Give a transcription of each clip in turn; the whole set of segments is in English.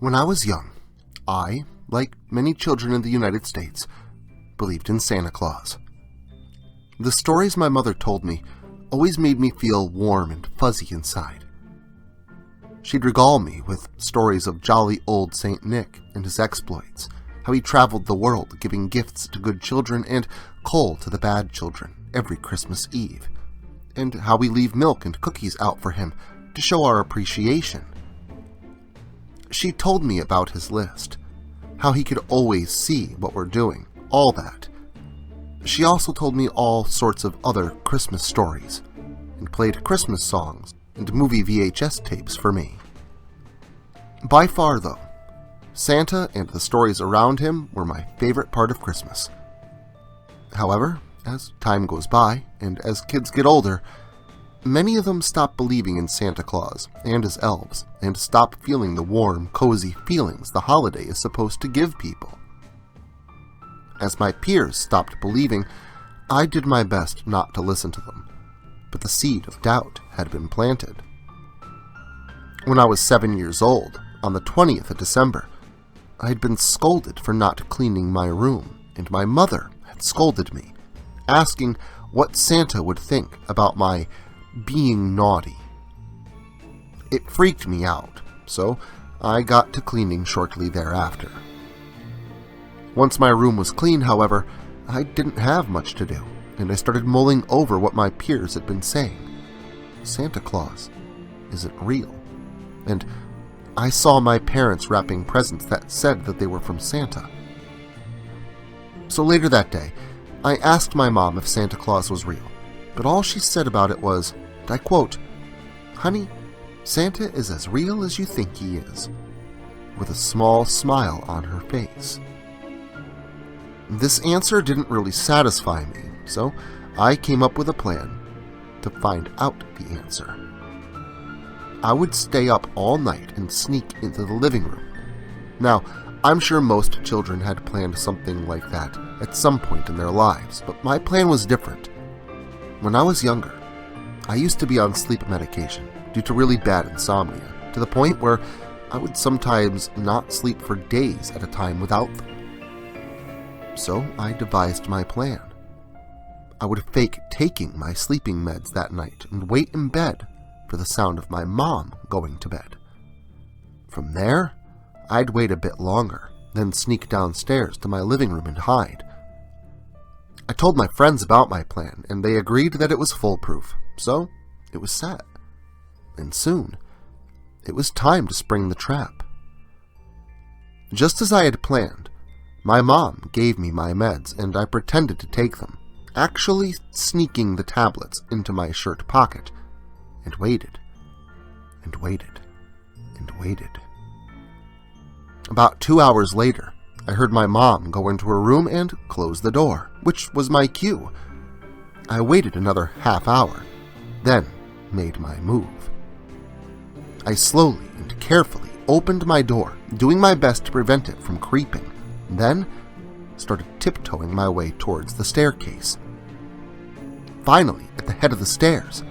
When I was young, I, like many children in the United States, believed in Santa Claus. The stories my mother told me always made me feel warm and fuzzy inside. She'd regale me with stories of jolly old Saint Nick and his exploits, how he traveled the world giving gifts to good children and coal to the bad children every Christmas Eve, and how we leave milk and cookies out for him to show our appreciation. She told me about his list, how he could always see what we're doing, all that. She also told me all sorts of other Christmas stories, and played Christmas songs and movie VHS tapes for me. By far, though, Santa and the stories around him were my favorite part of Christmas. However, as time goes by, and as kids get older, many of them stop believing in Santa Claus and his elves, and stop feeling the warm, cozy feelings the holiday is supposed to give people. As my peers stopped believing, I did my best not to listen to them, but the seed of doubt had been planted. When I was 7 years old, on the 20th of December, I had been scolded for not cleaning my room, and my mother had scolded me, asking what Santa would think about my being naughty. It freaked me out, so I got to cleaning shortly thereafter. Once my room was clean, however, I didn't have much to do, and I started mulling over what my peers had been saying. Santa Claus isn't real, and I saw my parents wrapping presents that said that they were from Santa. So later that day, I asked my mom if Santa Claus was real, but all she said about it was, and I quote, "Honey, Santa is as real as you think he is," with a small smile on her face. This answer didn't really satisfy me, so I came up with a plan to find out the answer. I would stay up all night and sneak into the living room. Now, I'm sure most children had planned something like that at some point in their lives, but my plan was different. When I was younger, I used to be on sleep medication due to really bad insomnia, to the point where I would sometimes not sleep for days at a time without them. So I devised my plan. I would fake taking my sleeping meds that night and wait in bed for the sound of my mom going to bed. From there, I'd wait a bit longer, then sneak downstairs to my living room and hide. I told my friends about my plan, and they agreed that it was foolproof, so it was set. And soon, it was time to spring the trap. Just as I had planned, my mom gave me my meds, and I pretended to take them, actually sneaking the tablets into my shirt pocket, and waited, and waited, and waited. About 2 hours later, I heard my mom go into her room and close the door, which was my cue. I waited another half hour, then made my move. I slowly and carefully opened my door, doing my best to prevent it from creeping, then started tiptoeing my way towards the staircase. Finally, at the head of the stairs,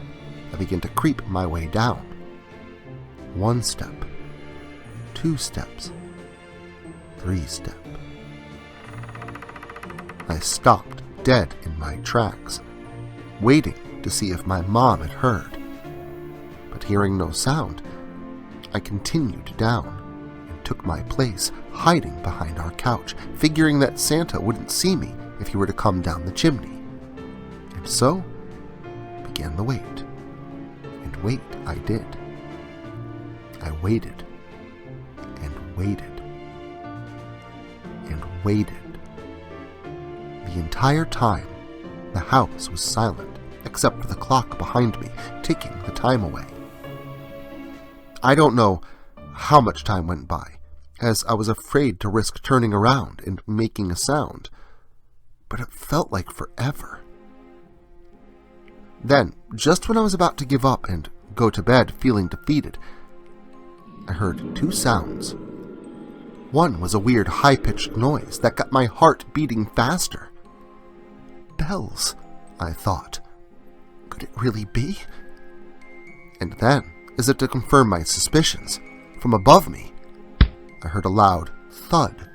I began to creep my way down. 1 step, 2 steps, 3 steps. I stopped dead in my tracks, waiting to see if my mom had heard. But hearing no sound, I continued down and took my place, hiding behind our couch, figuring that Santa wouldn't see me if he were to come down the chimney. And so began the wait. And wait I did. I waited, and waited, and waited. The entire time, the house was silent, except for the clock behind me, ticking the time away. I don't know how much time went by, as I was afraid to risk turning around and making a sound, but it felt like forever. Then, just when I was about to give up and go to bed feeling defeated, I heard 2 sounds. One was a weird high-pitched noise that got my heart beating faster. Bells, I thought. Could it really be? And then, as if to confirm my suspicions, from above me, I heard a loud thud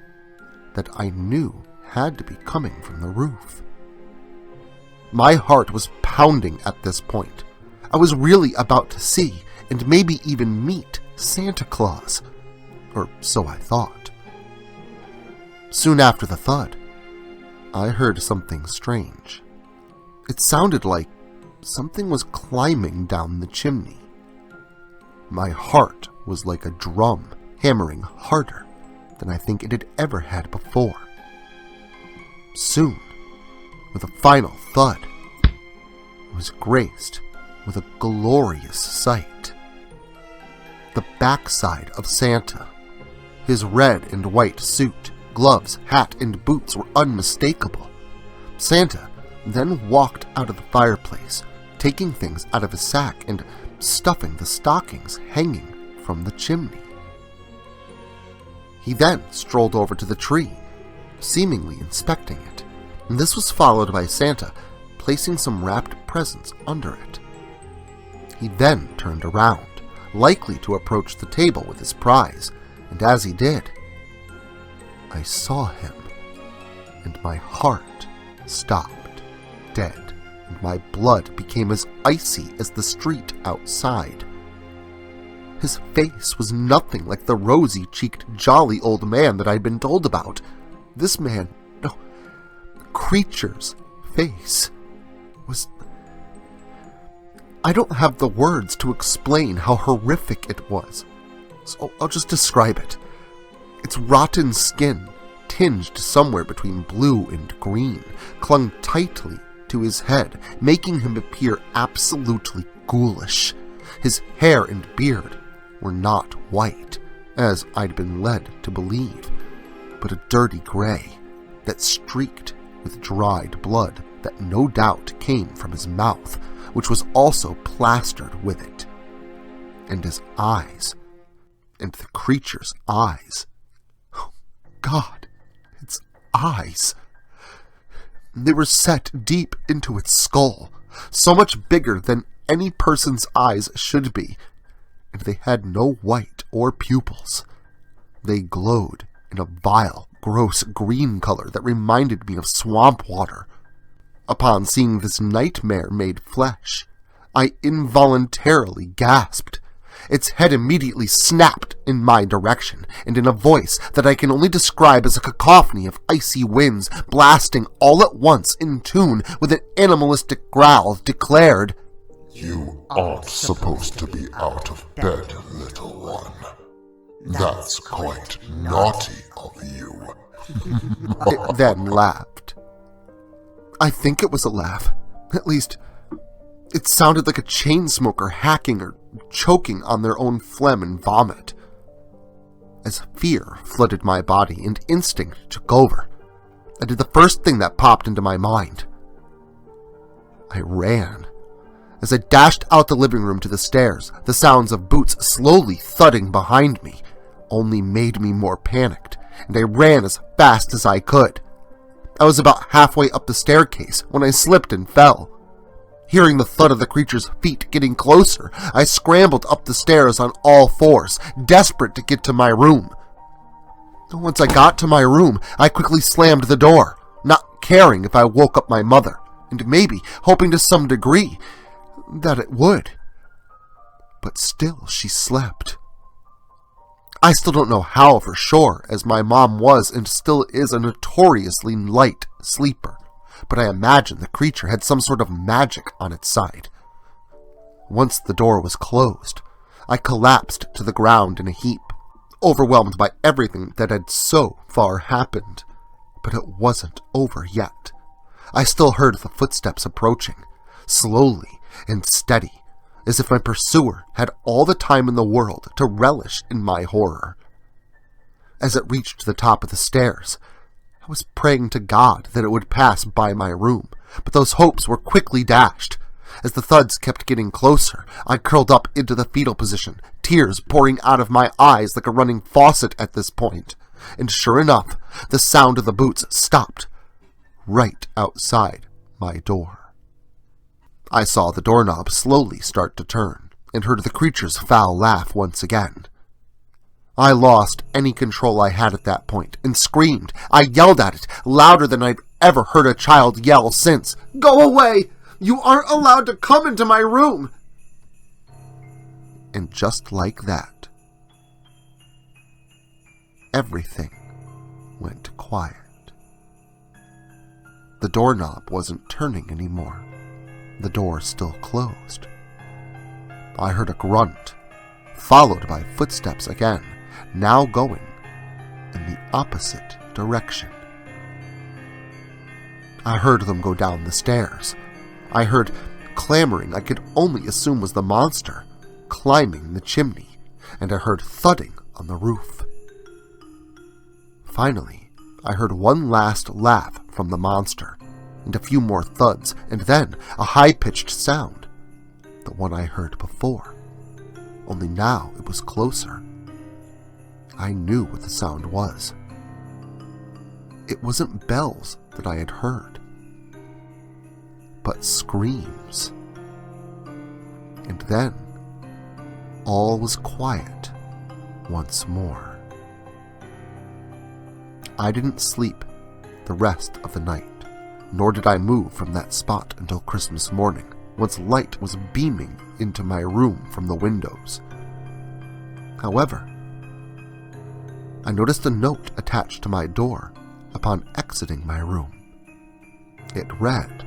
that I knew had to be coming from the roof. My heart was pounding at this point. I was really about to see and maybe even meet Santa Claus, or so I thought. Soon after the thud, I heard something strange. It sounded like something was climbing down the chimney. My heart was like a drum hammering harder than I think it had ever had before. Soon, with a final thud, I was graced with a glorious sight. The backside of Santa. His red and white suit, gloves, hat, and boots were unmistakable. Santa then walked out of the fireplace, taking things out of his sack and stuffing the stockings hanging from the chimney. He then strolled over to the tree, seemingly inspecting it, and this was followed by Santa placing some wrapped presents under it. He then turned around, likely to approach the table with his prize, and as he did, I saw him, and my heart stopped dead, and my blood became as icy as the street outside. His face was nothing like the rosy-cheeked, jolly old man that I'd been told about. This man, no, the creature's face was... I don't have the words to explain how horrific it was, so I'll just describe it. Its rotten skin, tinged somewhere between blue and green, clung tightly to his head, making him appear absolutely ghoulish. His hair and beard were not white, as I'd been led to believe, but a dirty gray that streaked with dried blood that no doubt came from his mouth, which was also plastered with it. And his eyes, and the creature's eyes. Oh, God, its eyes. They were set deep into its skull, so much bigger than any person's eyes should be, and they had no white or pupils. They glowed in a vile, gross green color that reminded me of swamp water. Upon seeing this nightmare-made flesh, I involuntarily gasped. Its head immediately snapped in my direction, and in a voice that I can only describe as a cacophony of icy winds blasting all at once in tune with an animalistic growl, declared, "You aren't supposed to be out of bed, little one. That's quite naughty of you." It then laughed. I think it was a laugh. At least, it sounded like a chain smoker hacking or choking on their own phlegm and vomit. As fear flooded my body and instinct took over, I did the first thing that popped into my mind. I ran. As I dashed out the living room to the stairs, the sounds of boots slowly thudding behind me only made me more panicked, and I ran as fast as I could. I was about halfway up the staircase when I slipped and fell. Hearing the thud of the creature's feet getting closer, I scrambled up the stairs on all fours, desperate to get to my room. Once I got to my room, I quickly slammed the door, not caring if I woke up my mother, and maybe hoping to some degree that it would. But still she slept. I still don't know how for sure, as my mom was and still is a notoriously light sleeper, but I imagine the creature had some sort of magic on its side. Once the door was closed, I collapsed to the ground in a heap, overwhelmed by everything that had so far happened. But it wasn't over yet. I still heard the footsteps approaching, slowly and steady, as if my pursuer had all the time in the world to relish in my horror. As it reached the top of the stairs, I was praying to God that it would pass by my room, but those hopes were quickly dashed. As the thuds kept getting closer, I curled up into the fetal position, tears pouring out of my eyes like a running faucet at this point. And sure enough, the sound of the boots stopped right outside my door. I saw the doorknob slowly start to turn, and heard the creature's foul laugh once again. I lost any control I had at that point and screamed. I yelled at it, louder than I'd ever heard a child yell since. "Go away! You aren't allowed to come into my room!" And just like that, everything went quiet. The doorknob wasn't turning anymore. The door still closed. I heard a grunt, followed by footsteps again, now going in the opposite direction. I heard them go down the stairs. I heard clamoring I could only assume was the monster climbing the chimney, and I heard thudding on the roof. Finally, I heard one last laugh from the monster, and a few more thuds, and then a high-pitched sound, the one I heard before, only now it was closer. I knew what the sound was. It wasn't bells that I had heard, but screams. And then, all was quiet once more. I didn't sleep the rest of the night, nor did I move from that spot until Christmas morning, once light was beaming into my room from the windows. However, I noticed a note attached to my door upon exiting my room. It read,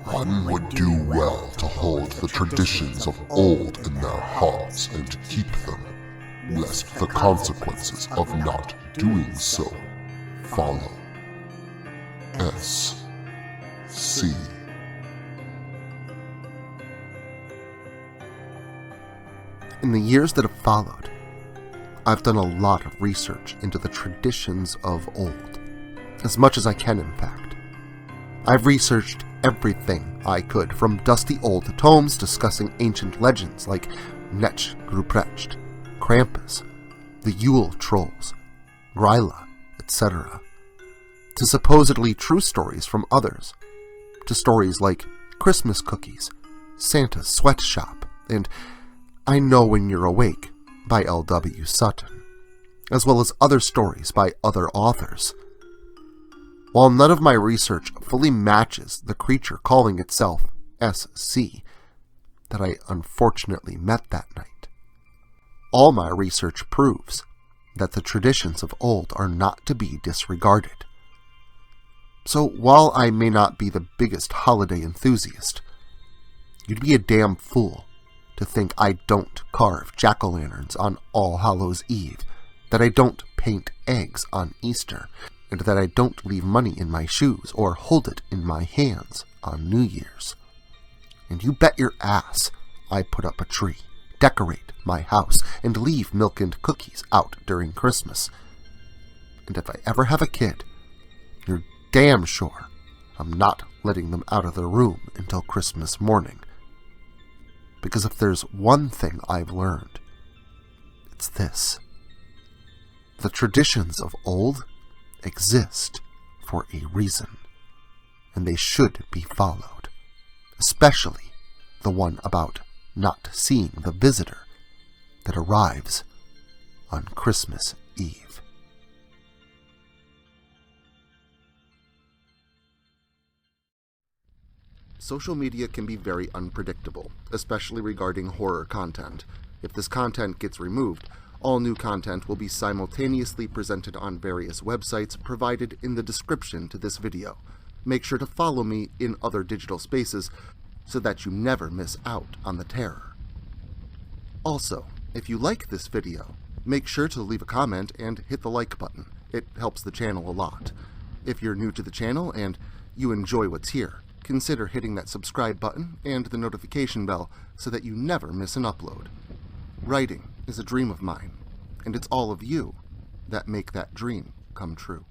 "One would do well to hold the traditions of old in their hearts and keep them, lest the consequences of not doing so follow. S.C." In the years that have followed, I've done a lot of research into the traditions of old, as much as I can in fact. I've researched everything I could, from dusty old tomes discussing ancient legends like Netsch Ruprecht, Krampus, the Yule Trolls, Gryla, etc., to supposedly true stories from others, to stories like Christmas Cookies, Santa's Sweatshop, and I Know When You're Awake by L.W. Suton, as well as other stories by other authors. While none of my research fully matches the creature calling itself SC that I unfortunately met that night, all my research proves that the traditions of old are not to be disregarded. So while I may not be the biggest holiday enthusiast, you'd be a damn fool to think I don't carve jack-o'-lanterns on All Hallows Eve, that I don't paint eggs on Easter, and that I don't leave money in my shoes or hold it in my hands on New Year's. And you bet your ass I put up a tree, decorate my house, and leave milk and cookies out during Christmas. And if I ever have a kid, you're damn sure I'm not letting them out of their room until Christmas morning. Because if there's one thing I've learned, it's this. The traditions of old exist for a reason, and they should be followed, especially the one about not seeing the visitor that arrives on Christmas Eve. Social media can be very unpredictable, especially regarding horror content. If this content gets removed, all new content will be simultaneously presented on various websites provided in the description to this video. Make sure to follow me in other digital spaces so that you never miss out on the terror. Also, if you like this video, make sure to leave a comment and hit the like button. It helps the channel a lot. If you're new to the channel and you enjoy what's here, consider hitting that subscribe button and the notification bell so that you never miss an upload. Writing is a dream of mine, and it's all of you that make that dream come true.